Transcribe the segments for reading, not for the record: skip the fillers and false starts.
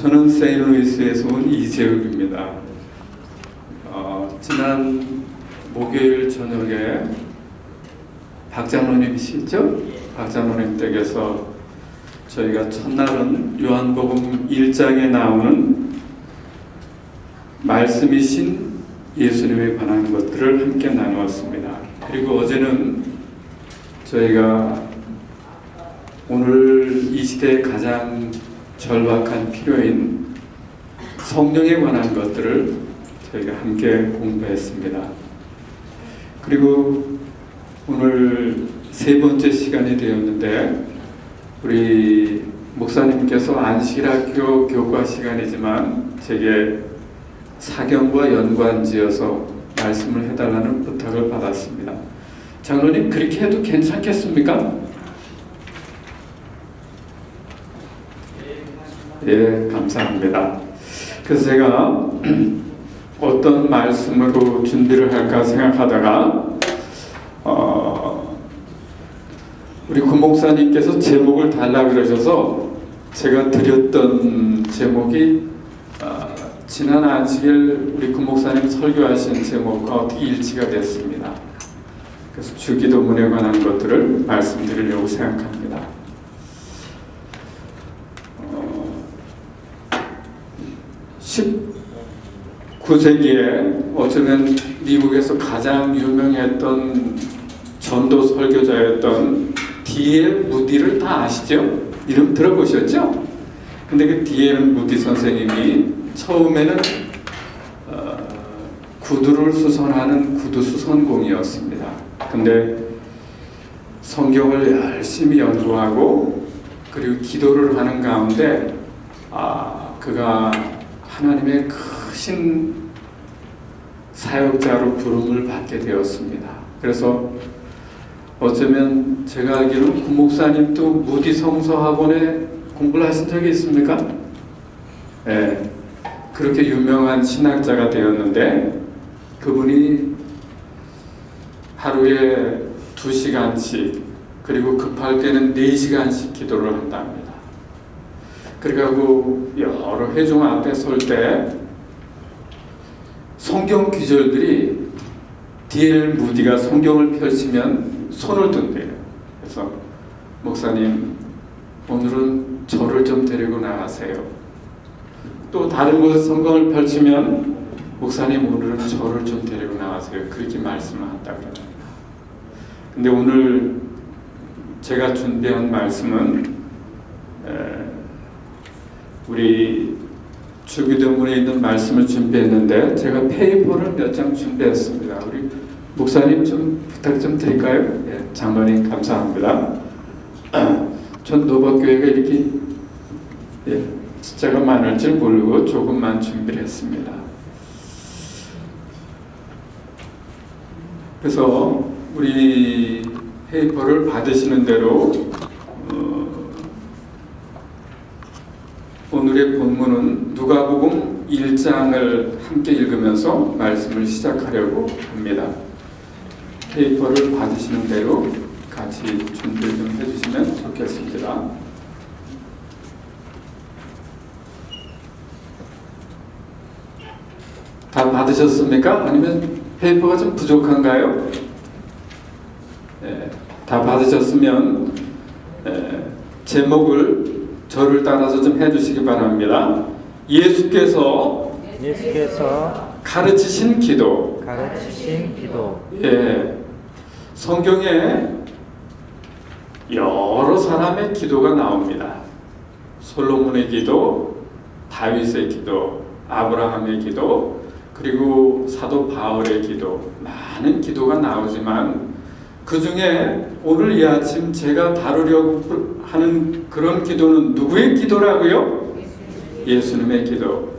저는 세인루이스에서 온 이재욱입니다. 지난 목요일 저녁에 박장로님이시죠? 박장로님 댁에서 저희가 첫날은 요한복음 1장에 나오는 말씀이신 예수님에 관한 것들을 함께 나누었습니다. 그리고 어제는 저희가 오늘 이 시대에 가장 절박한 필요인 성령에 관한 것들을 저희가 함께 공부했습니다. 그리고 오늘 세 번째 시간이 되었는데 우리 목사님께서 안식일학교 교과 시간이지만 제게 사경과 연관지어서 말씀을 해달라는 부탁을 받았습니다. 장로님, 그렇게 해도 괜찮겠습니까? 예, 감사합니다. 그래서 제가 어떤 말씀으로 준비를 할까 생각하다가 우리 구목사님께서 제목을 달라 그러셔서 제가 드렸던 제목이 지난 안식일 우리 구목사님 설교하신 제목과 어떻게 일치가 됐습니다. 그래서 주기도문에 관한 것들을 말씀드리려고 생각합니다. 19세기에 어쩌면 미국에서 가장 유명했던 전도 설교자였던 D.L. 무디를 다 아시죠? 이름 들어보셨죠? 근데 그 D.L. 무디 선생님이 처음에는 구두를 수선하는 구두 수선공이었습니다. 근데 성경을 열심히 연구하고 그리고 기도를 하는 가운데 그가 하나님의 크신 사역자로 부름을 받게 되었습니다. 그래서 어쩌면 제가 알기로는 구목사님도 무디 성서학원에 공부를 하신 적이 있습니까? 네, 그렇게 유명한 신학자가 되었는데 그분이 하루에 2시간씩 그리고 급할 때는 4시간씩 기도를 한답니다. 그래가지고 여러 회중 앞에 설 때 성경 구절들이 D.L. 무디가 성경을 펼치면 손을 든대요. 그래서 목사님, 오늘은 저를 좀 데리고 나가세요. 또 다른 곳에 성경을 펼치면 목사님, 오늘은 저를 좀 데리고 나가세요. 그렇게 말씀을 한다고 합니다. 근데 오늘 제가 준비한 말씀은 우리 주기도문에 있는 말씀을 준비했는데 제가 페이퍼를 몇 장 준비했습니다. 우리 목사님 좀 부탁 좀 드릴까요? 예, 장로님 감사합니다. 전 노박교회가 이렇게 숫자가 많을 줄 모르고 조금만 준비를 했습니다. 그래서 우리 페이퍼를 받으시는 대로 오늘의 본문은 누가복음 1장을 함께 읽으면서 말씀을 시작하려고 합니다. 페이퍼를 받으시는 대로 같이 준비를 좀 해주시면 좋겠습니다. 다 받으셨습니까? 아니면 페이퍼가 좀 부족한가요? 다 받으셨으면 제목을 저를 따라서 좀 해주시기 바랍니다. 예수께서 가르치신 기도. 예, 성경에 여러 사람의 기도가 나옵니다. 솔로몬의 기도, 다윗의 기도, 아브라함의 기도, 그리고 사도 바울의 기도, 많은 기도가 나오지만 그 중에 오늘 이 아침 제가 다루려고 하는 그런 기도는 누구의 기도라고요? 예수님의 기도.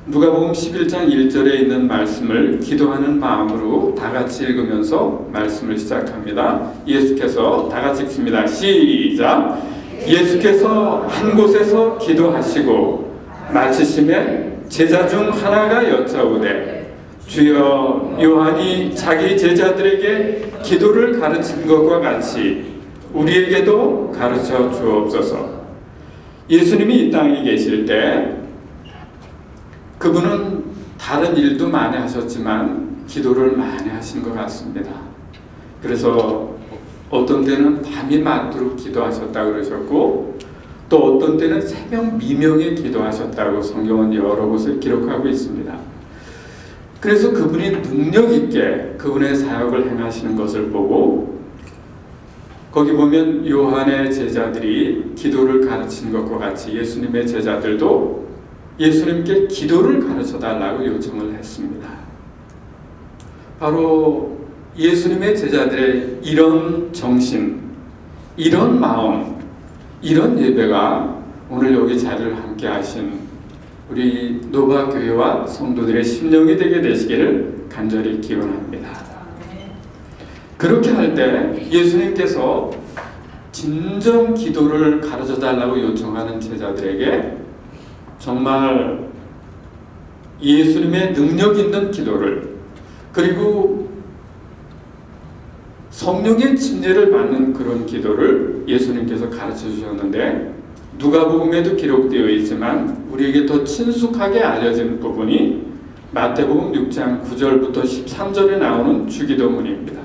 누가복음 11장 1절에 있는 말씀을 기도하는 마음으로 다 같이 읽으면서 말씀을 시작합니다. 예수께서 다 같이 읽습니다. 시작! 예수께서 한 곳에서 기도하시고 마치심에 제자 중 하나가 여짜오되 주여, 요한이 자기 제자들에게 기도를 가르친 것과 같이 우리에게도 가르쳐 주옵소서. 예수님이 이 땅에 계실 때 그분은 다른 일도 많이 하셨지만 기도를 많이 하신 것 같습니다. 그래서 어떤 때는 밤이 맞도록 기도하셨다고 그러셨고, 또 어떤 때는 새벽 미명에 기도하셨다고 성경은 여러 곳에 기록하고 있습니다. 그래서 그분이 능력 있게 그분의 사역을 행하시는 것을 보고, 거기 보면 요한의 제자들이 기도를 가르치는 것과 같이 예수님의 제자들도 예수님께 기도를 가르쳐 달라고 요청을 했습니다. 바로 예수님의 제자들의 이런 정신, 이런 마음, 이런 예배가 오늘 여기 자리를 함께 하신 우리 노바교회와 성도들의 심령이 되게 되시기를 간절히 기원합니다. 그렇게 할 때 예수님께서 진정 기도를 가르쳐 달라고 요청하는 제자들에게 정말 예수님의 능력 있는 기도를, 그리고 성령의 침례를 받는 그런 기도를 예수님께서 가르쳐 주셨는데, 누가복음에도 기록되어 있지만 우리에게 더 친숙하게 알려진 부분이 마태복음 6장 9절부터 13절에 나오는 주기도문입니다.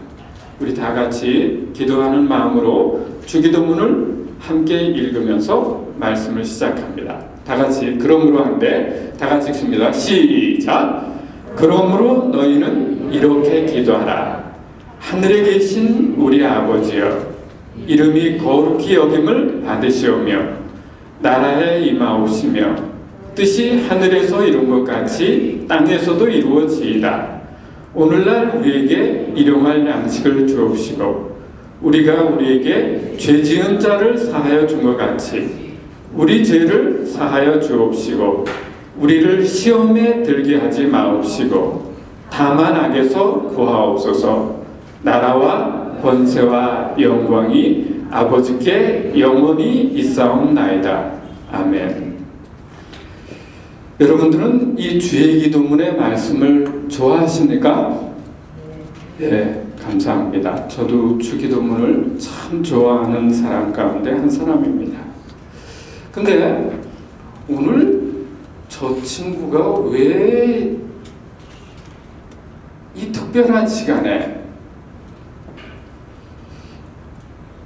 우리 다 같이 기도하는 마음으로 주기도문을 함께 읽으면서 말씀을 시작합니다. 다 같이 그러므로 한데 다 같이 읽습니다. 시작. 그러므로 너희는 이렇게 기도하라. 하늘에 계신 우리 아버지여, 이름이 거룩히 여김을 받으시오며 나라에 임하오시며 뜻이 하늘에서 이룬 것 같이 땅에서도 이루어지이다. 오늘날 우리에게 일용할 양식을 주옵시고 우리가 우리에게 죄 지은 자를 사하여 준 것 같이 우리 죄를 사하여 주옵시고 우리를 시험에 들게 하지 마옵시고 다만 악에서 구하옵소서. 나라와 권세와 영광이 아버지께 영원히 있사옵나이다. 아멘. 여러분들은 이 주의 기도문의 말씀을 좋아하십니까? 네, 감사합니다. 저도 주기도문을 참 좋아하는 사람 가운데 한 사람입니다. 근데 오늘 저 친구가 왜 이 특별한 시간에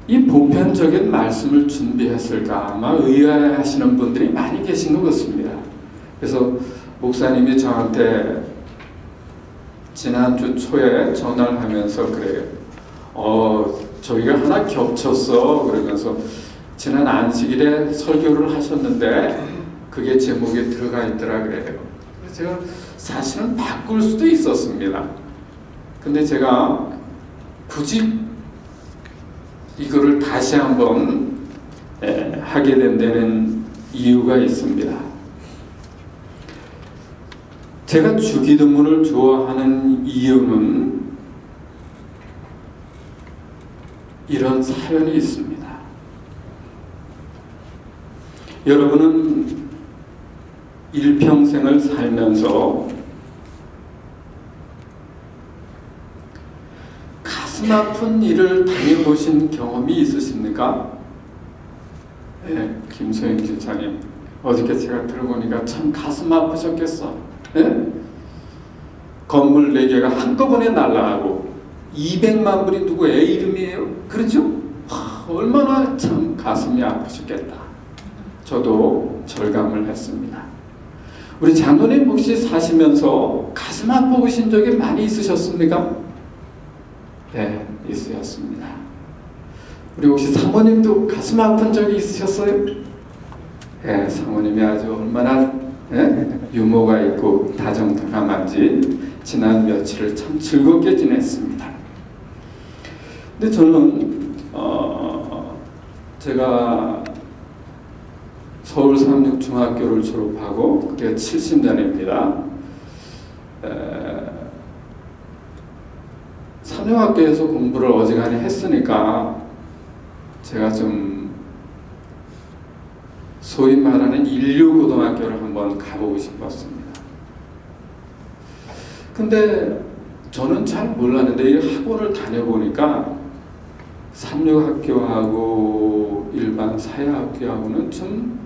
이 보편적인 말씀을 준비했을까? 아마 의아해하시는 분들이 많이 계신 것 같습니다. 그래서 목사님이 저한테 지난주 초에 전화를 하면서 그래요. 저희가 하나 겹쳤어. 그러면서 지난 안식일에 설교를 하셨는데 그게 제목에 들어가 있더라 그래요. 그래서 제가 사실은 바꿀 수도 있었습니다. 근데 제가 굳이 이거를 다시 한번 하게 된 데는 이유가 있습니다. 제가 주기도문을 좋아하는 이유는 이런 사연이 있습니다. 여러분은 일평생을 살면서 가슴 아픈 일을 당해보신 경험이 있으십니까? 네, 김소영 집사님 어저께 제가 들어보니까 참 가슴 아프셨겠어. 네? 건물 4개가 한꺼번에 날아가고 200만 불이 누구의 이름이에요? 그렇죠? 얼마나 참 가슴이 아프셨겠다. 저도 절감을 했습니다. 우리 장로님 혹시 사시면서 가슴 아프신 적이 많이 있으셨습니까? 네, 있으셨습니다. 우리 혹시 사모님도 가슴 아픈 적이 있으셨어요? 네, 사모님이 아주 얼마나 유머가 있고 다정다감한지 지난 며칠을 참 즐겁게 지냈습니다. 근데 저는 제가 서울 삼육중학교를 졸업하고 그게 70년입니다. 삼육학교에서 공부를 어지간히 했으니까 제가 좀 소위 말하는 인류고등학교를 한번 가보고 싶었습니다. 근데 저는 잘 몰랐는데 이 학원을 다녀보니까 삼육학교하고 일반 사회학교하고는 좀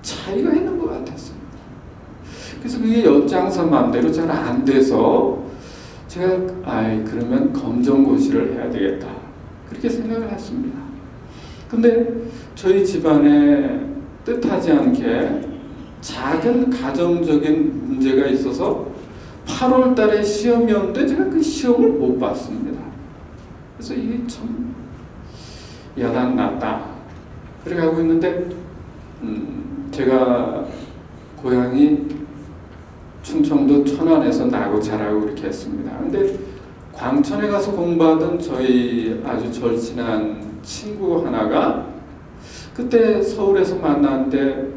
차이가 있는 것 같았어요. 그래서 그게 연장선 맘대로 잘 안 돼서 제가 그러면 검정고시를 해야 되겠다 그렇게 생각을 했습니다. 근데 저희 집안에 뜻하지 않게 작은 가정적인 문제가 있어서 8월 달에 시험이었는데 제가 그 시험을 못 봤습니다. 그래서 이게 참 야단났다 그렇게 하고 있는데 제가 고향이 충청도 천안에서 나고 자라고 이렇게 했습니다. 근데 광천에 가서 공부하던 저희 아주 절친한 친구 하나가 그때 서울에서 만났는데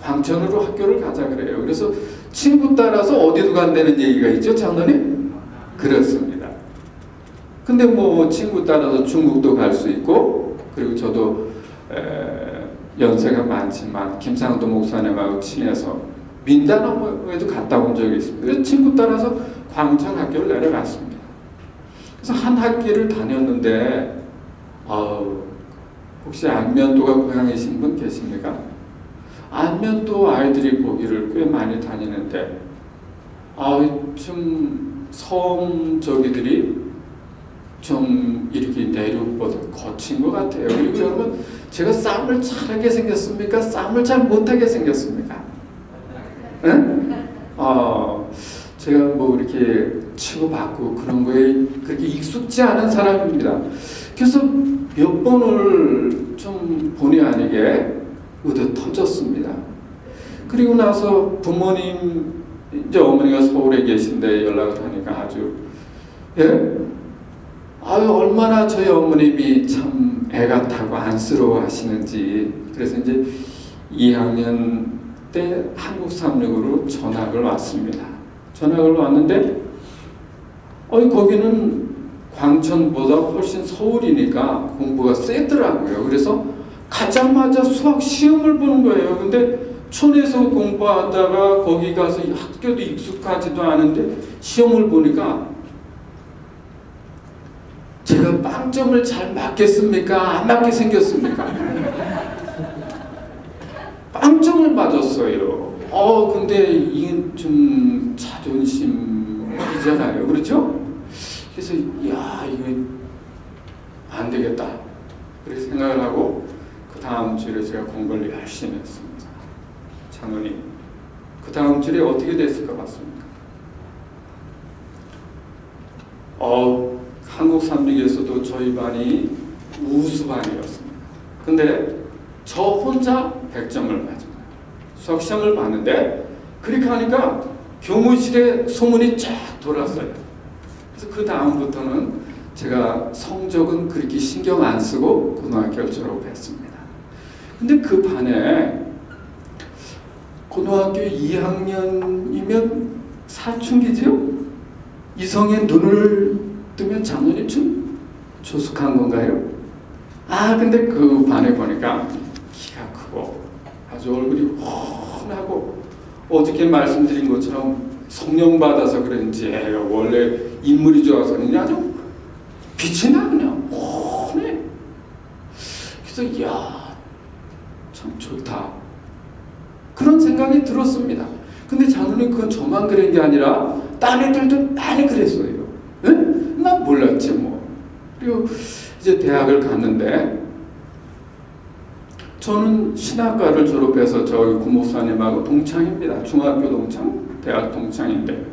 광천으로 학교를 가자 그래요. 그래서 친구 따라서 어디도 간다는 얘기가 있죠, 장로님? 그렇습니다. 근데 뭐 친구 따라서 중국도 갈 수 있고, 그리고 저도 연세가 많지만 김상도 목사님하고 친해서 민다나오에도 갔다 온 적이 있습니다. 그래서 친구 따라서 광천 학교를 내려갔습니다. 그래서 한 학기를 다녔는데 혹시 안면도가 고향이신 분 계십니까? 안면도 아이들이 보기를 꽤 많이 다니는데 좀 섬 저기들이 좀 이렇게 내륙보다 거친 것 같아요. 그리고 여러분 제가 싸움을 잘하게 생겼습니까? 싸움을 잘 못하게 생겼습니까? 응? 제가 뭐 이렇게 치고받고 그런 거에 그렇게 익숙지 않은 사람입니다. 그래서 몇 번을 좀 본의 아니게 의도 터졌습니다. 그리고 나서 부모님 이제 어머니가 서울에 계신데 연락을 하니까 아주 얼마나 저희 어머님이 참 애 같다고 안쓰러워 하시는지. 그래서 이제 2학년 때 한국3륙으로 전학을 왔습니다. 전학을 왔는데 거기는 광천보다 훨씬 서울이니까 공부가 세더라고요. 그래서 가자마자 수학 시험을 보는 거예요. 근데 촌에서 공부하다가 거기 가서 학교도 익숙하지도 않은데 시험을 보니까 제가 빵점을 잘 맞겠습니까? 안 맞게 생겼습니까? 빵점을 맞았어요. 근데 이게 좀 자존심이잖아요. 그렇죠? 그래서 이거 안 되겠다. 그렇게 생각을 하고 그 다음 주에 제가 공부를 열심히 했습니다. 장로님, 그 다음 주에 어떻게 됐을 것 같습니까? 한국3륙에서도 저희 반이 우수반이었습니다. 근데 저 혼자 100점을 맞은 거예요. 수학시험을 봤는데 그렇게 하니까 교무실에 소문이 쫙 돌았어요. 그래서 그 다음부터는 제가 성적은 그렇게 신경 안 쓰고 고등학교를 졸업했습니다. 근데 그 반에 고등학교 2학년이면 사춘기죠? 이성의 눈을 뜨면 장로님 좀 조숙한 건가요? 근데 그 반에 보니까 키가 크고 아주 얼굴이 훤하고 어저께 말씀드린 것처럼 성령 받아서 그런지 원래 인물이 좋아서 그냥 아주 빛이 나 그냥 훤해. 그래서 참 좋다 그런 생각이 들었습니다. 근데 장로님 그건 저만 그런 게 아니라 딴 애들도 많이 그랬어요. 응? 난 몰랐지 뭐. 그리고 이제 대학을 갔는데 저는 신학과를 졸업해서 저희 구목사님하고 동창입니다. 중학교 동창, 대학 동창인데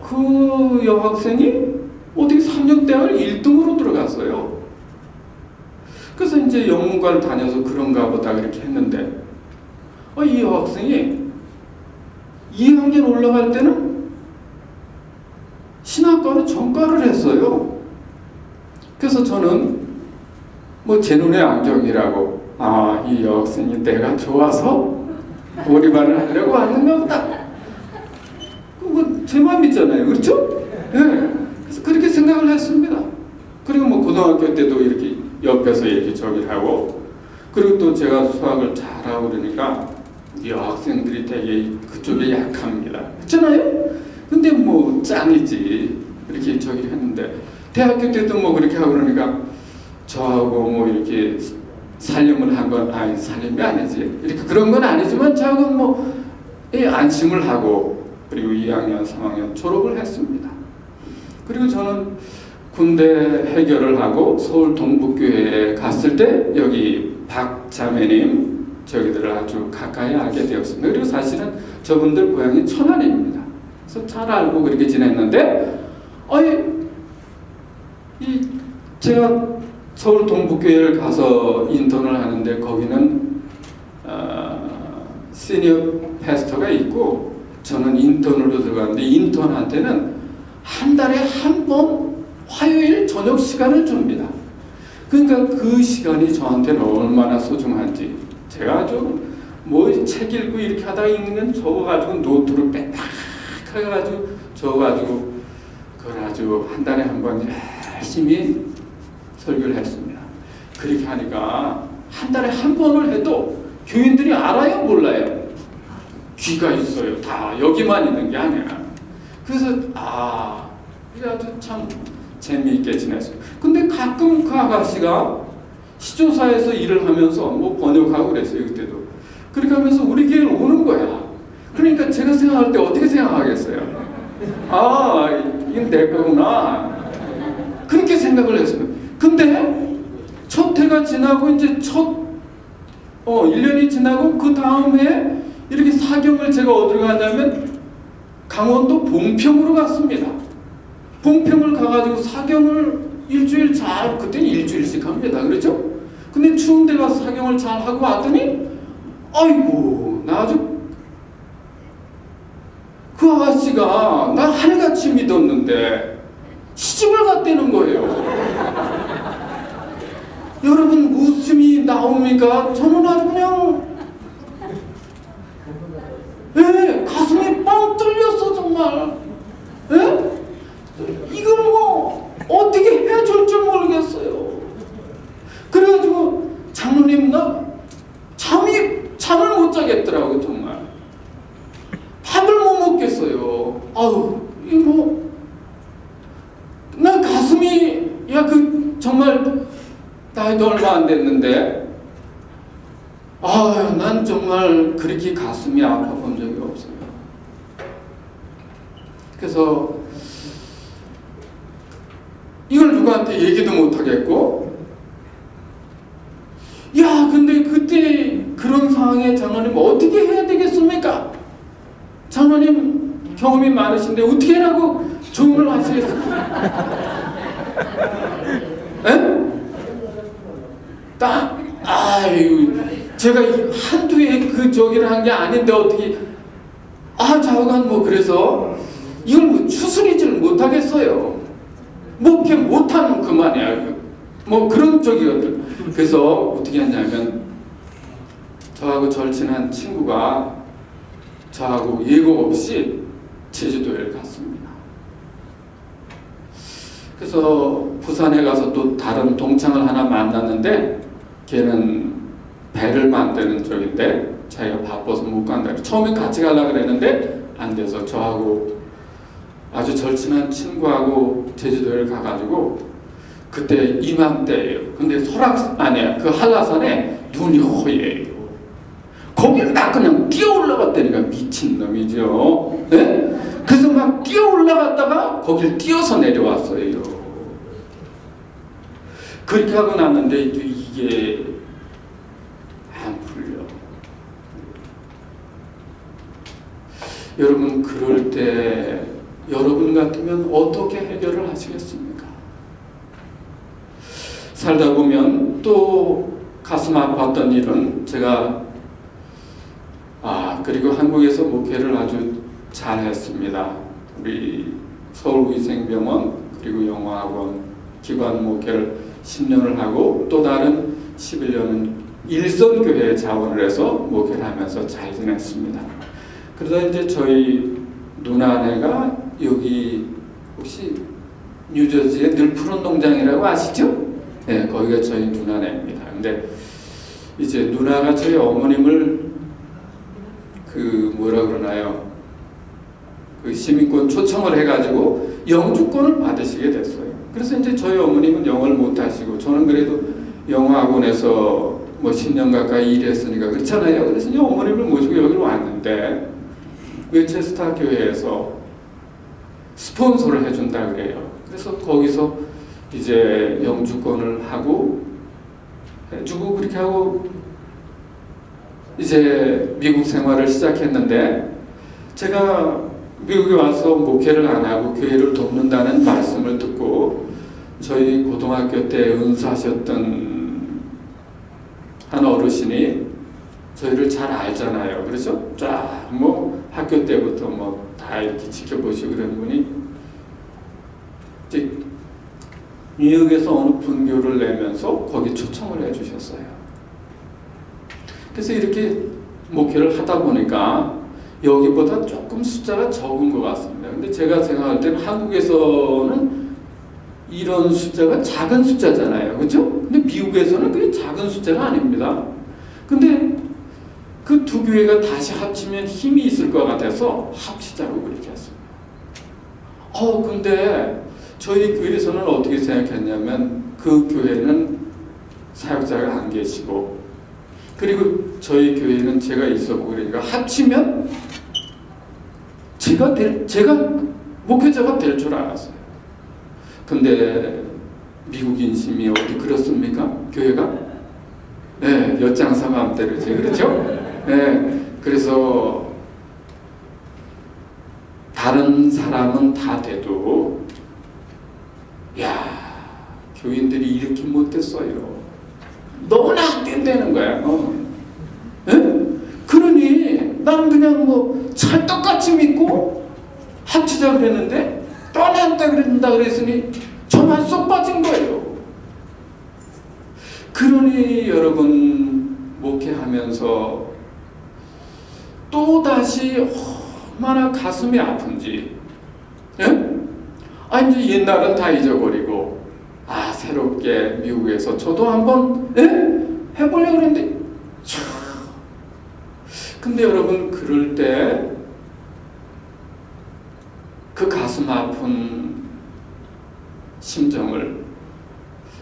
그 여학생이 어떻게 3년 대학을 1등으로 들어갔어요. 그래서 이제 영문과를 다녀서 그런가 보다 그렇게 했는데 이 여학생이 2학년 올라갈 때는 신학과로 전과를 했어요. 그래서 저는 뭐 제 눈의 안경이라고 이 여학생이 내가 좋아서 우리 반을 하려고 왔는가 보다. 뭐 제 마음이잖아요. 그렇죠? 네. 그래서 그렇게 생각을 했습니다. 그리고 뭐 고등학교 때도 이렇게 옆에서 이렇게 저기를 하고 그리고 또 제가 수학을 잘하고 그러니까 여학생들이 되게 그쪽에 약합니다. 그렇잖아요? 근데 뭐 짱이지 이렇게 저기를 했는데 대학교 때도 뭐 그렇게 하고 그러니까 저하고 뭐 이렇게 살림을 한 건, 아니, 살림이 아니지. 이렇게 그런 건 아니지만, 작은 뭐, 안심을 하고, 그리고 2학년, 3학년 졸업을 했습니다. 그리고 저는 군대 해결을 하고 서울 동북교회에 갔을 때, 여기 박 자매님, 저기들을 아주 가까이 알게 되었습니다. 그리고 사실은 저분들 고향이 천안입니다. 그래서 잘 알고 그렇게 지냈는데, 제가 서울 동북교회를 가서 인턴을 하는데 거기는 시니어 패스터가 있고 저는 인턴으로 들어갔는데 인턴한테는 한 달에 한 번 화요일 저녁 시간을 줍니다. 그러니까 그 시간이 저한테는 얼마나 소중한지 제가 아주 뭐 책 읽고 이렇게 하다가 읽는 적어가지고 노트를 빽빽하게 가지고 적어가지고 그걸 아주 한 달에 한 번 열심히 설교를 했습니다. 그렇게 하니까 한 달에 한 번을 해도 교인들이 알아요, 몰라요? 귀가 있어요. 다 여기만 있는 게 아니라. 그래서 이게 아주 참 재미있게 지냈어요. 근데 가끔 그 아가씨가 시조사에서 일을 하면서 뭐 번역하고 그랬어요. 그때도. 그렇게 하면서 우리 교회를 오는 거야. 그러니까 제가 생각할 때 어떻게 생각하겠어요? 이건 내 거구나. 그렇게 생각을 했습니다. 근데 첫 해가 지나고 이제 1년이 지나고 그 다음에 이렇게 사경을 제가 어디로 갔냐면 강원도 봉평으로 갔습니다. 봉평을 가가지고 사경을 일주일 그때는 일주일씩 합니다. 그렇죠? 근데 추운 데 가서 사경을 잘 하고 왔더니 아이고 나 아주 그 아가씨가 나 하늘같이 믿었는데 시집을 갔다는 거예요. 여러분 웃음이 나옵니까? 저는 아주 그냥 가슴이 뻥 뚫렸어 정말. 이걸 뭐 어떻게 해줄 줄 모르겠어요. 그래가지고 장로님 나 잠을 못 자겠더라고 정말. 밥을 못 먹겠어요. 나 가슴이 정말 나이도 얼마 안 됐는데 난 정말 그렇게 가슴이 아파 본 적이 없어요. 그래서 이걸 누구한테 얘기도 못 하겠고 근데 그때 그런 상황에 장로님 어떻게 해야 되겠습니까? 장로님 경험이 많으신데 어떻게 하라고 조언을 하시겠습니까? 제가 한두 해 저기를 한 게 아닌데 어떻게 좌우간 그래서 이걸 추스리지를 못하겠어요. 이렇게 못하면 그만이야. 그런 쪽이거든. 그래서 어떻게 했냐면 저하고 절친한 친구가 저하고 예고 없이 제주도에 갔습니다. 그래서 부산에 가서 또 다른 동창을 하나 만났는데 걔는 배를 만드는 쪽인데 자기가 바빠서 못 간다. 처음에 같이 가려고 그랬는데 안 돼서 저하고 아주 절친한 친구하고 제주도를 가가지고 그때 이맘때예요. 근데 그 한라산에 눈이 허예요. 거기를 막 그냥 뛰어 올라갔다니까 미친놈이죠. 그래서 막 뛰어 올라갔다가 거길 뛰어서 내려왔어요. 그렇게 하고 났는데 이게 안 풀려. 여러분 그럴 때 여러분 같으면 어떻게 해결을 하시겠습니까? 살다 보면 또 가슴 아팠던 일은 제가 그리고 한국에서 목회를 아주 잘했습니다. 우리 서울위생병원 그리고 영어학원 기관 목회를 10년을 하고 또 다른 11년은 일선교회에 자원을 해서 목회를 하면서 잘 지냈습니다. 그러다 이제 저희 누나네가 여기 혹시 뉴저지의 늘푸른 농장이라고 아시죠? 네, 거기가 저희 누나네입니다. 근데 이제 누나가 저희 어머님을 시민권 초청을 해가지고 영주권을 받으시게 됐어요. 그래서 이제 저희 어머님은 영어를 못하시고 저는 그래도 영어학원에서 뭐 10년 가까이 일했으니까 그렇잖아요. 그래서 이제 어머님을 모시고 여기로 왔는데 윈체스터 교회에서 스폰서를 해준다 그래요. 그래서 거기서 이제 영주권을 하고 해주고 그렇게 하고 이제 미국 생활을 시작했는데, 제가 미국에 와서 목회를 안 하고 교회를 돕는다는 말씀을 듣고 저희 고등학교 때 은사하셨던 한 어르신이 저희를 잘 알잖아요. 그래서 쫙 뭐 학교 때부터 뭐 다 이렇게 지켜보시고 그런 분이 이제 뉴욕에서 어느 분교를 내면서 거기 초청을 해주셨어요. 그래서 이렇게 목회를 하다 보니까 여기보다 조금 숫자가 적은 것 같습니다. 근데 제가 생각할 때는 한국에서는 이런 숫자가 작은 숫자잖아요. 그렇죠? 근데 미국에서는 그게 작은 숫자가 아닙니다. 근데 그 두 교회가 다시 합치면 힘이 있을 것 같아서 합치자고 그렇게 했습니다. 근데 저희 교회에서는 어떻게 생각했냐면 그 교회는 사역자가 안 계시고 그리고 저희 교회는 제가 있었고 그러니까 합치면 제가 목회자가 될 줄 알았어요. 근데 미국 인심이 어디 그렇습니까? 교회가? 네, 엿장사 마음대로지. 그렇죠? 네, 그래서 다른 사람은 다 돼도 야, 교인들이 이렇게 못됐어요. 너무나 안 된다는 거야. 네? 그러니 난 그냥 뭐 찰떡같이 믿고 합치자 그랬는데 떠난다 그랬으니 저만 쏙 빠진 거예요. 그러니 여러분 목회하면서 또다시 얼마나 가슴이 아픈지, 예? 이제 옛날은 다 잊어버리고 새롭게 미국에서 저도 한번 해보려고 했는데 근데 여러분 그럴 때 그 가슴 아픈 심정을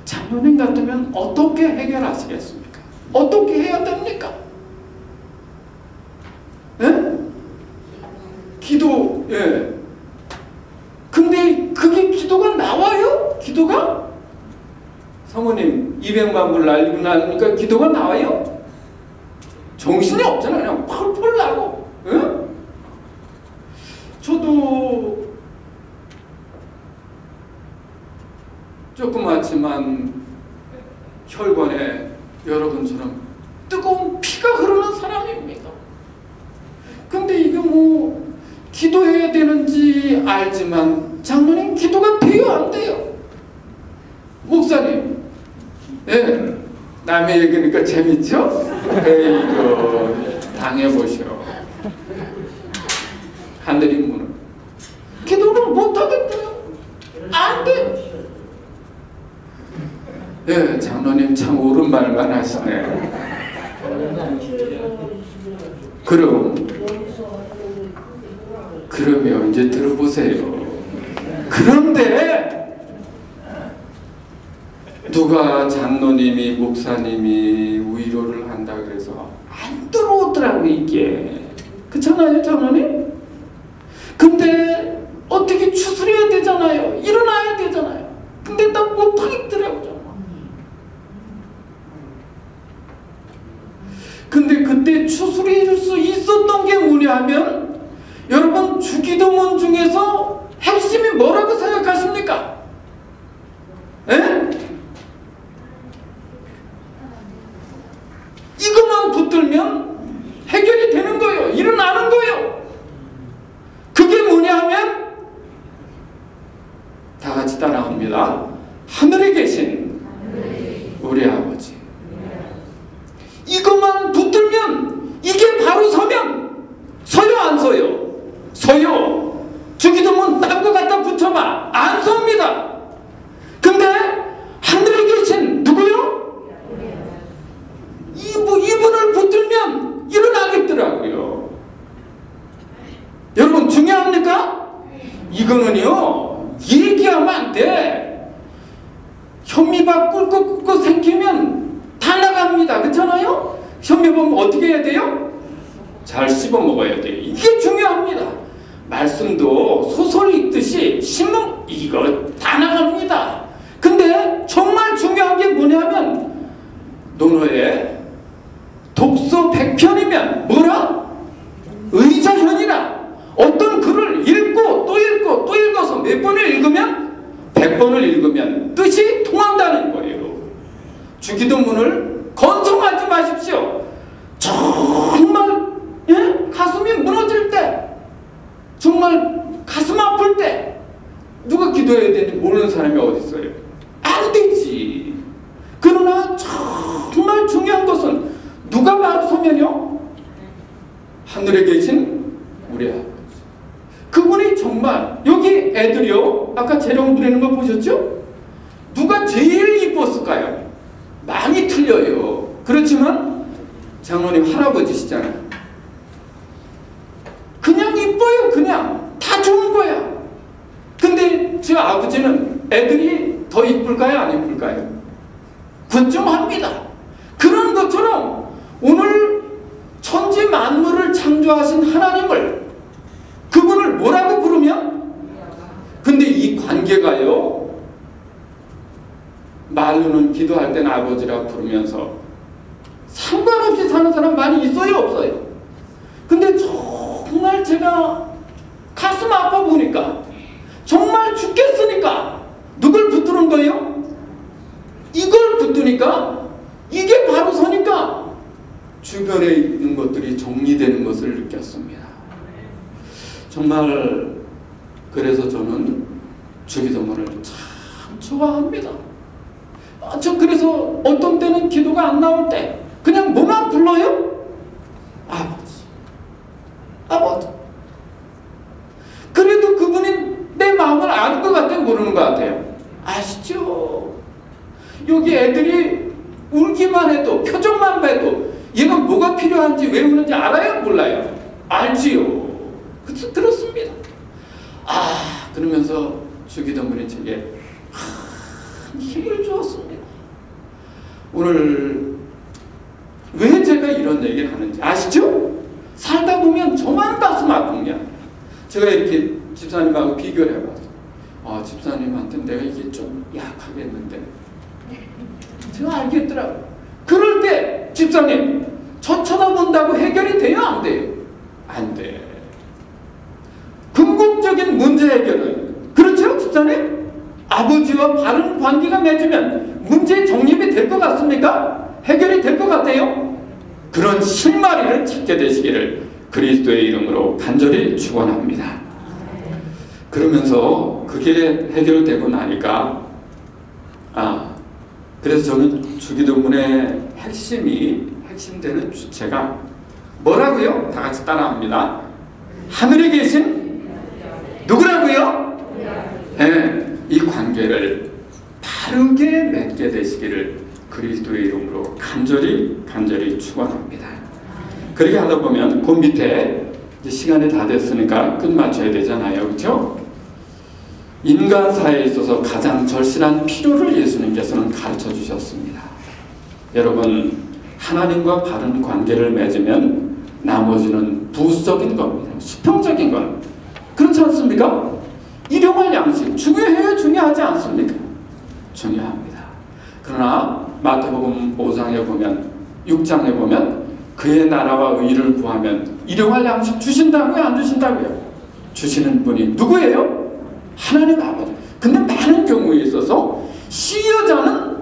장로님 같으면 어떻게 해결하시겠습니까? 어떻게 해야 됩니까? 기도, 근데 그게 기도가 나와요? 기도가? 성모님 200만 불 날리고 나니까 기도가 나와요? 정신이 없잖아요. 그냥 펄펄 나고. 저도 조그맣지만 혈관에 여러분처럼 뜨거운 피가 흐르는 사람입니다. 근데 이게 뭐 기도해야 되는지 알지만 장로님 기도가 돼요 안 돼요? 목사님 남의 얘기니까 재밌죠? 에이구 당해보시오. 하늘이 무너 기도를 못하겠대요. 안 돼. 장로님 참 옳은 말만 하시네. 그러면 이제 들어보세요. 그런데 누가 장로님이 목사님이 위로를 한다 그래서 안 들어오더라고 이게. 그렇잖아요 장로님? 근데 어떻게 추스려야 되잖아요. 일어나야 되잖아요. 근데 나 못하겠더라고요. 근데 그때 추스릴 수 있었던 게 뭐냐면 여러분 주기도문 중에서 핵심이 뭐라고 생각하십니까? 이것만 붙들면 해결이 되는 거예요. 일어나는 거예요. 그게 뭐냐 하면 다 같이 따라합니다. 하늘에 계신 우리 아버지. 이것만 붙들면 이게 바로 서면 서요 안 서요? 서요. 주기도문 딴 거 갖다 붙여봐. 안 섭니다. 근데 하늘에 계신 누구요? 이분을 붙들면 일어나겠더라고요. 여러분 중요합니까? 이거는요 얘기하면 안 돼. 현미밥 꿀꺽꿀꺽 생기면 다 나갑니다. 그렇잖아요? 현미 보면 어떻게 해야 돼요? 잘 씹어 먹어야 돼요. 이게 중요합니다. 말씀도 소설 읽듯이 씹는 이거 다 나갑니다. 근데 정말 중요한 게 뭐냐면 논어에 독서 100편이면 뭐라? 의자현이라. 어떤 글을 읽고 또 읽고 또 읽어서 몇 번을 읽으면 100번을 읽으면 뜻이 통한다는 거예요. 주기도문을 건성하지 마십시오. 정말 가슴이 무너질 때, 정말 가슴 아플 때 누가 기도해야 되는지 모르는 사람이 어디 있어요? 안 되지. 그러나 정말 중요한 것은 누가 바로 서면요? 하늘에 계신 우리 아버지. 그분이 정말, 여기 애들이요, 아까 재령 부리는 거 보셨죠? 누가 제일 이뻤을까요? 많이 틀려요. 그렇지만 장로님 할아버지시잖아요. 그냥 이뻐요. 그냥 다 좋은 거야. 근데 저 아버지는 애들이 더 이쁠까요? 안 이쁠까요? 군중합니다. 그런 것처럼 오늘 천지 만물을 창조하신 하나님을, 그분을 뭐라고 부르면? 근데 이 관계가요, 말로는 기도할 때는 아버지라고 부르면서 상관없이 사는 사람 많이 있어요? 없어요? 근데 정말 제가 가슴 아파 보니까, 정말 죽겠으니까 누굴 붙드는 거예요? 이걸 붙드니까 이게 바로 서니까 주변에 있는 것들이 정리되는 것을 느꼈습니다. 정말 그래서 저는 주기도문을 참 좋아합니다. 저 그래서 어떤 때는 기도가 안 나올 때 그냥 뭐만 불러요? 아버지, 아버지. 그래도 그분이 내 마음을 아는 것 같아요? 모르는 것 같아요? 아시죠? 여기 애들이 울기만 해도, 표정만 봐도 얘가 뭐가 필요한지 왜 우는지 알아요? 몰라요? 알지요. 그렇습니다. 그러면서 주기도문이 제게 힘을 주었습니다. 오늘 왜 제가 이런 얘기를 하는지 아시죠? 살다 보면 저만 가슴 아픕니다. 제가 이렇게 집사님하고 비교를 해봐서 집사님한테 내가 이게 좀 약하겠는데 제가 알겠더라고요. 그럴 때 집사님 저 쳐다본다고 해결이 돼요? 안 돼요? 안 돼. 궁극적인 문제 해결은, 그렇죠 집사님? 아버지와 바른 관계가 맺으면 문제 정립이 될 것 같습니까? 해결이 될 것 같아요? 그런 실마리를 찾게 되시기를 그리스도의 이름으로 간절히 축원합니다. 그러면서 그게 해결되고 나니까 그래서 저는 주기도문의 핵심되는 주체가 뭐라고요? 다 같이 따라합니다. 하늘에 계신 누구라고요? 네, 이 관계를 바르게 맺게 되시기를 그리스도의 이름으로 간절히 축원합니다. 그렇게 하다 보면 그 밑에 이제 시간이 다 됐으니까 끝마쳐야 되잖아요. 그렇죠? 인간 사회에 있어서 가장 절실한 필요를 예수님께서는 가르쳐 주셨습니다. 여러분, 하나님과 바른 관계를 맺으면 나머지는 부수적인 겁니다. 수평적인 건. 그렇지 않습니까? 일용할 양식 중요해요? 중요하지 않습니까? 중요합니다. 그러나 마태복음 5장에 보면, 6장에 보면 그의 나라와 의를 구하면 일용할 양식 주신다고요? 안 주신다고요? 주시는 분이 누구예요? 하나님 아버지. 근데 많은 경우에 있어서 시여자는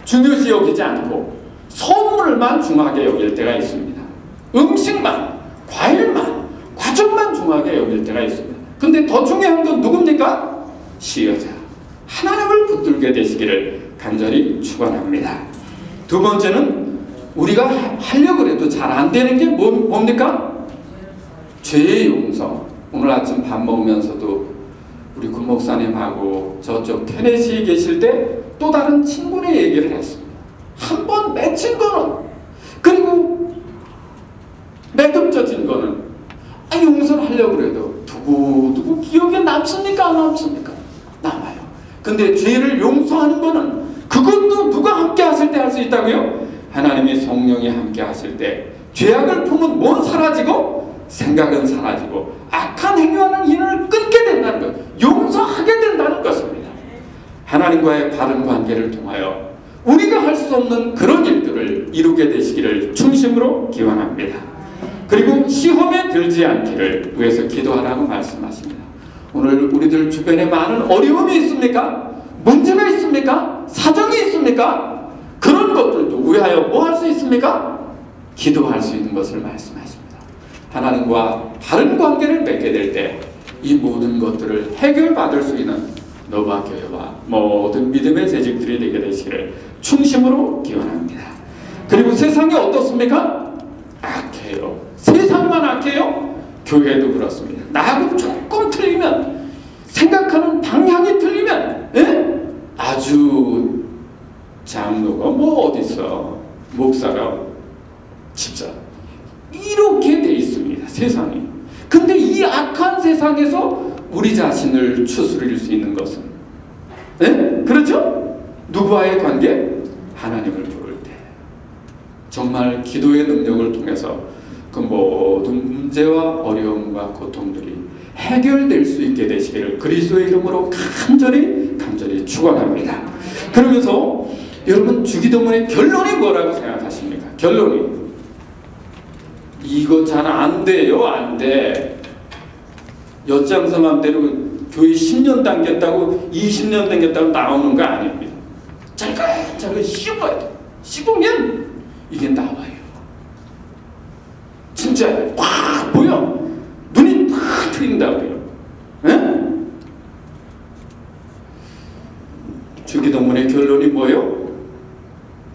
중요시 여기지 않고 선물만 중하게 여길 때가 있습니다. 음식만, 과일만, 과정만 중하게 여길 때가 있습니다. 근데 더 중요한 건 누굽니까? 시여자. 하나님을 붙들게 되시기를 간절히 축원합니다. 두 번째는 우리가 하려고 해도 잘 안 되는 게 뭡니까? 죄의 용서. 오늘 아침 밥 먹으면서도 우리 구 목사님하고 저쪽 테네시에 계실 때 또 다른 친구네 얘기를 했습니다. 한 번 맺힌 거는, 그리고 매듭져진 거는 용서를 하려고 해도 두고두고 기억에 남습니까? 안 남습니까? 남아요. 근데 죄를 용서하는 거는 그것도 누가 함께 하실 때 할 수 있다고요? 하나님의 성령이 함께 하실 때 죄악을 품은 몸은 사라지고 생각은 사라지고 악한 행위하는 인연을 끊게 된다는 것, 용서하게 된다는 것입니다. 하나님과의 바른 관계를 통하여 우리가 할 수 없는 그런 일들을 이루게 되시기를 중심으로 기원합니다. 그리고 시험에 들지 않기를 위해서 기도하라고 말씀하십니다. 오늘 우리들 주변에 많은 어려움이 있습니까? 문제가 있습니까? 사정이 있습니까? 그런 것들도 위하여 뭐 할 수 있습니까? 기도할 수 있는 것을 말씀하십니다. 하나님과 바른 관계를 맺게 될 때 이 모든 것들을 해결받을 수 있는 노바교회와 모든 믿음의 재직들이 되게 되시기를 충심으로 기원합니다. 그리고 세상이 어떻습니까? 악해요. 세상만 악해요? 교회도 그렇습니다. 나하고 조금 틀리면, 생각하는 방향이 틀리면, 아주 장로가 뭐 어딨어, 목사가 진짜 이렇게 돼 있습니다. 세상이. 근데 이 악한 세상에서 우리 자신을 추스릴 수 있는 것은, 그렇죠? 누구와의 관계? 하나님을 부를 때 정말 기도의 능력을 통해서 그 모든 문제와 어려움과 고통들이 해결될 수 있게 되시기를 그리스도의 이름으로 간절히 축원합니다. 그러면서 여러분, 주기도문의 결론이 뭐라고 생각하십니까? 결론이 이거 잘 안 돼요. 안 돼. 엿장서 맘대로 교회 10년 당겼다고 20년 당겼다고 나오는 거 아닙니다. 잘근 씹어야 돼. 씹으면 이게 나와요. 진짜 확 보여. 눈이 탁 트인다고요. 주기도문의 결론이 뭐예요?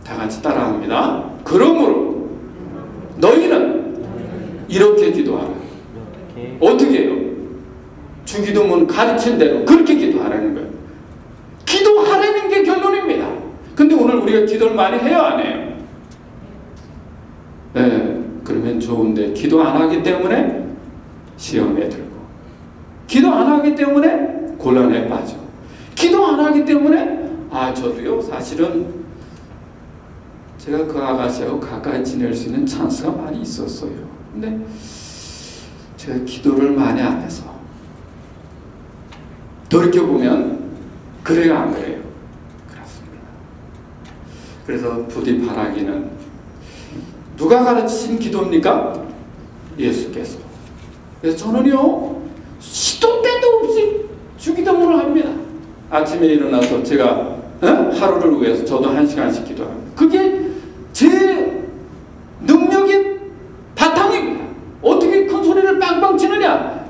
다 같이 따라합니다. 그러므로 너희는 이렇게 기도하라. 어떻게 해요? 주기도문 가르친 대로 그렇게 기도하라는 거예요. 기도하라는 게 결론입니다. 근데 오늘 우리가 기도를 많이 해요, 안 해요? 네, 그러면 좋은데 기도 안 하기 때문에 시험에 들고, 기도 안 하기 때문에 곤란에 빠져, 기도 안 하기 때문에 저도요 사실은 제가 그 아가씨하고 가까이 지낼 수 있는 찬스가 많이 있었어요. 근데 제가 기도를 많이 안 해서, 돌이켜보면 그래요 안 그래요? 그렇습니다. 그래서 부디 바라기는 누가 가르치신 기도입니까? 예수께서. 그래서 저는요 시도 때도 없이 주기도문을 합니다. 아침에 일어나서 제가 하루를 위해서 저도 1시간씩 기도합니다. 그게 제 능력의 바탕입니다. 어떻게 큰 소리를 빵빵 치느냐?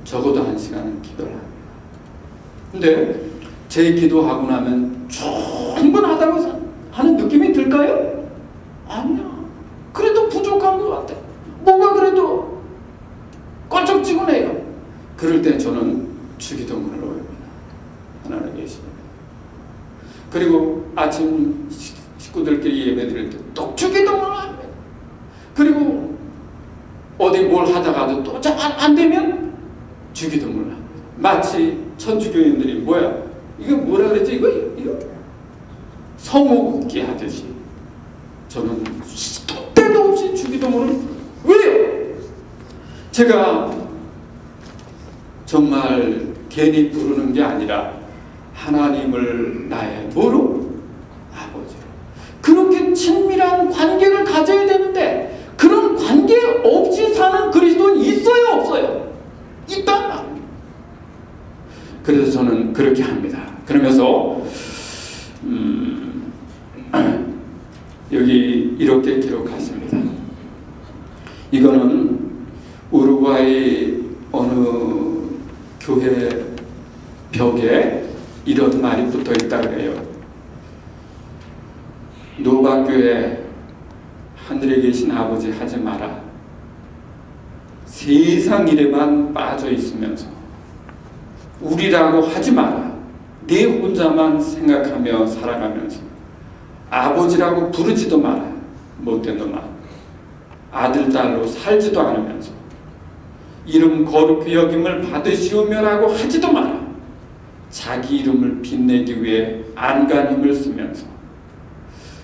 적어도 1시간은 기도를 합니다. 근데 제 기도하고 나면 충분하다고 하는 느낌이 들까요? 아니야. 그래도 부족한 것 같아. 뭐가 그래도 껄쩍지근해요. 그럴 때 저는 주기도문을 외웁니다. 하나님 계십니다. 그리고 아침 식구들끼리 예배 드릴 때 또 주기도문을 합니다. 그리고 어디 뭘 하다가도 또 잘 안 되면 주기도문을 합니다. 마치 천주교인들이 뭐야? 이거 뭐라 그랬지? 이거 성호흡기 하듯이 저는 시도 때도 없이 주기도문을. 왜요? 제가 정말 괜히 부르는 게 아니라 하나님을 나의 뭐로? 아버지로. 그렇게 친밀한 관계를 가져야 되는데 그런 관계 없이 사는 그리스도는 있어요 없어요? 있단 말이에요. 그래서 저는 그렇게 합니다. 그러면서 여기 이렇게 기록하십니다. 이거는 우루과이 어느 교회 벽에 이런 말이 붙어 있다 그래요. 노바교회 하늘에 계신 아버지 하지 마라. 세상 일에만 빠져 있으면서 우리라고 하지 마라. 네 혼자만 생각하며 살아가면서 아버지라고 부르지도 마라. 못된 놈아. 아들 딸로 살지도 않으면서 이름 거룩히 여김을 받으시오며라고 하지도 마라. 자기 이름을 빛내기 위해 안간 힘을 쓰면서,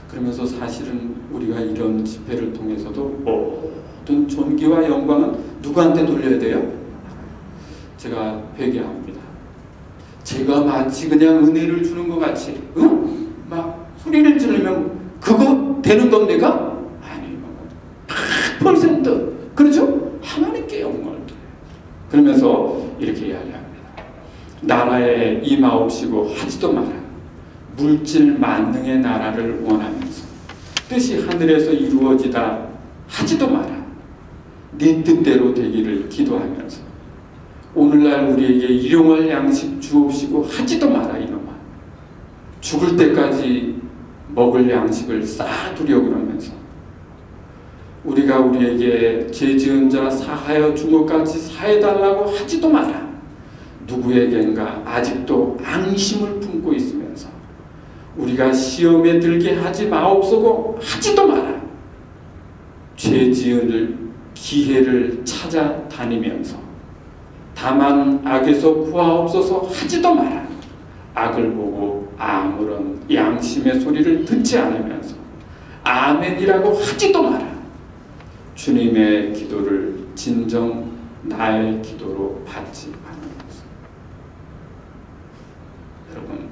그러면서 사실은 우리가 이런 집회를 통해서도 모든 존귀와 영광은 누구한테 돌려야 돼요? 제가 회개합니다. 제가 마치 그냥 은혜를 주는 것 같이 막 소리를 지르면 그거 되는 겁니까? 아니요. 100% 그렇죠? 하나님께 영광을 드려요. 그러면서 이렇게 이야기합니다. 나라에 임하옵시고 하지도 마라. 물질 만능의 나라를 원하면서 뜻이 하늘에서 이루어지다 하지도 마라. 네 뜻대로 되기를 기도하면서 오늘날 우리에게 일용할 양식 주옵시고 하지도 마라. 이놈아, 죽을 때까지 먹을 양식을 쌓아두려 그러면서 우리가 우리에게 죄 지은 자 사하여 준 것까지 사해달라고 하지도 마라. 누구에겐가 아직도 앙심을 품고 있으면서 우리가 시험에 들게 하지 마옵소고 하지도 마라. 죄 지을 기회를 찾아다니면서 다만 악에서 구하옵소서 하지도 마라. 악을 보고 아무런 양심의 소리를 듣지 않으면서 아멘이라고 하지도 마라. 주님의 기도를 진정 나의 기도로 받지 않으면서. 여러분,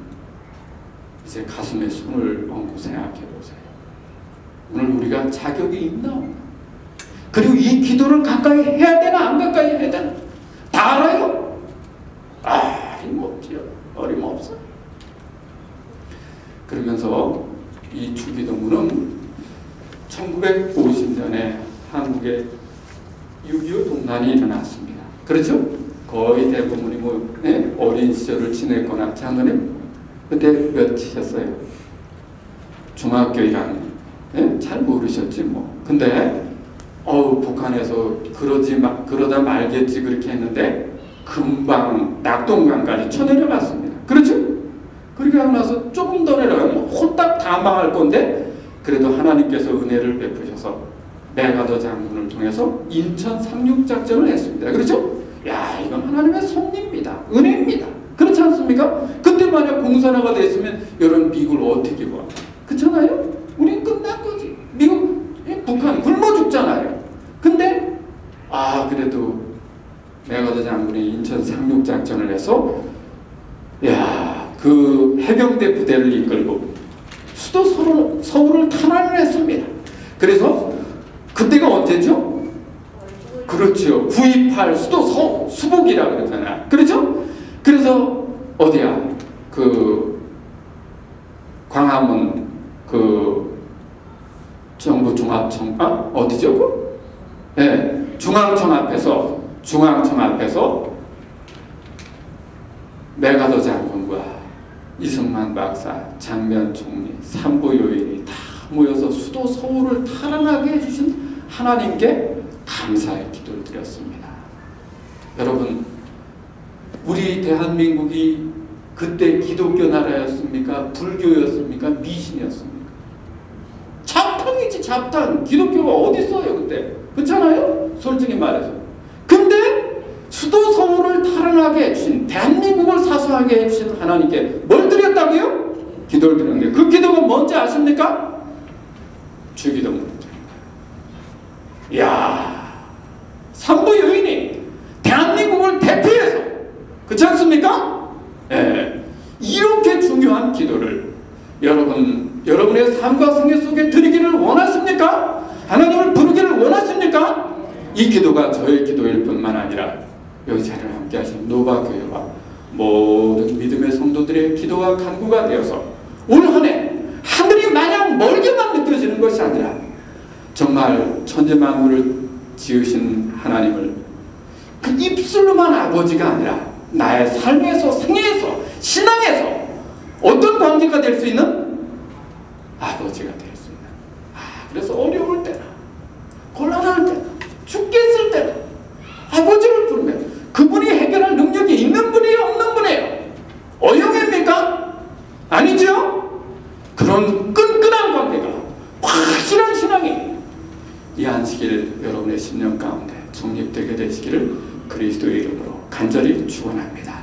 이제 가슴에 손을 얹고 생각해 보세요. 오늘 우리가 자격이 있나 없나? 그리고 이 기도를 가까이 해야 되나 안 가까이 해야 되나? 다 알아요? 힘없지요. 어림없어요. 그러면서 이 주기도문은 1950년에 한국에 6.25 동란이 일어났습니다. 그렇죠? 거의 대부분이 어린 시절을 지냈거나 장로님 그때 몇이셨어요? 중학교 1학년. 잘 모르셨지 뭐. 근데 북한에서 그러다 말겠지 그렇게 했는데 금방 낙동강까지 쳐내려갔습니다. 그렇죠? 그렇게 하고 나서 조금 더 내려가면 홀딱 다 망할 건데 그래도 하나님께서 은혜를 베푸셔서 메가더 장군을 통해서 인천 상륙작전을 했습니다. 그렇죠? 야, 이건 하나님의 섭리입니다. 은혜입니다. 그렇지 않습니까? 그때 만약 공산화가 됐으면 여러분 미국을 어떻게 봐? 그렇잖아요? 우린 끝난 거지. 미국, 북한 굶어 죽잖아요. 근데 그래도 메가더 장군이 인천 상륙작전을 해서 그 해병대 부대를 이끌고 수도 서울을 탈환을 했습니다. 그래서 그때가 언제죠? 그렇죠. 9.28 수도 수복이라고 그러잖아. 그렇죠? 그래서 어디야? 광화문 정부 종합청 어디죠? 중앙청 앞에서 메가더 장군과 이승만 박사, 장면 총리, 삼부 요인이 다 모여서 수도 서울을 탈환하게 해주신 하나님께 감사의 기도를 드렸습니다. 여러분, 우리 대한민국이 그때 기독교 나라였습니까? 불교였습니까? 미신이었습니까? 잡탕이지, 잡탕. 기독교가 어디 있어요 그때? 그렇잖아요? 솔직히 말해서. 근데 수도 서울을 탈환하게 해주신, 대한민국을 사수하게 해주신 하나님께 뭘 드렸다고요? 기도를 드렸는데 그 기도가 뭔지 아십니까? 주기도문을 드린 거예요. 이야, 삼부 여인이 대한민국을 대표해서, 그렇지 않습니까? 이렇게 중요한 기도를 여러분의 삶과 생애 속에 드리기를 원하십니까? 하나님을 부르기를 원하십니까? 이 기도가 저의 기도일 뿐만 아니라 여기 자리를 함께 하신 노바교회와 모든 믿음의 성도들의 기도와 간구가 되어서 올 한 해 하늘이 마냥 멀게만 느껴지는 것이 아니라 정말 천지만물을 지으신 하나님을 그 입술로만 아버지가 아니라 나의 삶에서, 생애에서, 신앙에서 어떤 관계가 될 수 있는 아버지가 될 수 있는. 그래서 어려울 때나 곤란할 때나 죽겠을 때나 아버지를 부르면 그분이 해결할 능력이 있는 분이에요, 없는 분이에요? 어영입니까? 아니죠? 그런 끈끈한 관계가, 확실한 신앙이 이 안식일 여러분의 10년 가운데 정립되게 되시기를 그리스도의 이름으로 간절히 축원합니다.